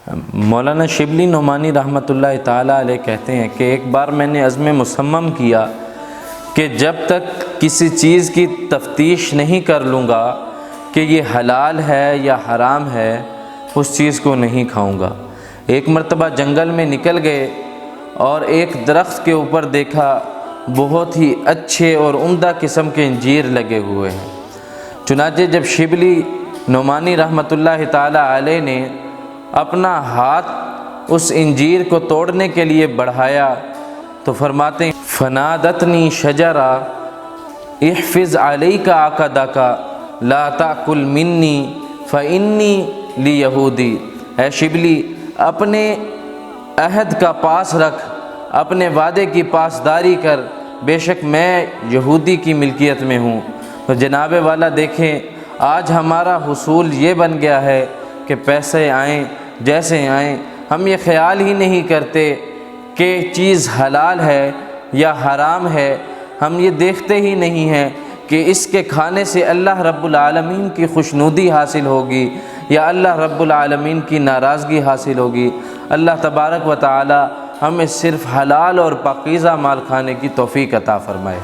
مولانا شبلی نعمانی رحمۃ اللہ تعالیٰ علیہ کہتے ہیں کہ ایک بار میں نے عزم مصمم کیا کہ جب تک کسی چیز کی تفتیش نہیں کر لوں گا کہ یہ حلال ہے یا حرام ہے، اس چیز کو نہیں کھاؤں گا۔ ایک مرتبہ جنگل میں نکل گئے اور ایک درخت کے اوپر دیکھا بہت ہی اچھے اور عمدہ قسم کے انجیر لگے ہوئے ہیں۔ چنانچہ جب شبلی نعمانی رحمۃ اللہ تعالیٰ علیہ نے اپنا ہاتھ اس انجیر کو توڑنے کے لیے بڑھایا تو فرماتے ہیں فنادتنی شجرہ احفظ علیک عقدک لا تأکل منی فإنی لیہودی، اے شبلی اپنے عہد کا پاس رکھ، اپنے وعدے کی پاسداری کر، بے شک میں یہودی کی ملکیت میں ہوں۔ تو جناب والا دیکھیں آج ہمارا حصول یہ بن گیا ہے کہ پیسے آئیں جیسے آئیں، ہم یہ خیال ہی نہیں کرتے کہ چیز حلال ہے یا حرام ہے، ہم یہ دیکھتے ہی نہیں ہیں کہ اس کے کھانے سے اللہ رب العالمین کی خوشنودی حاصل ہوگی یا اللہ رب العالمین کی ناراضگی حاصل ہوگی۔ اللہ تبارک و تعالی ہمیں صرف حلال اور پاکیزہ مال کھانے کی توفیق عطا فرمائے۔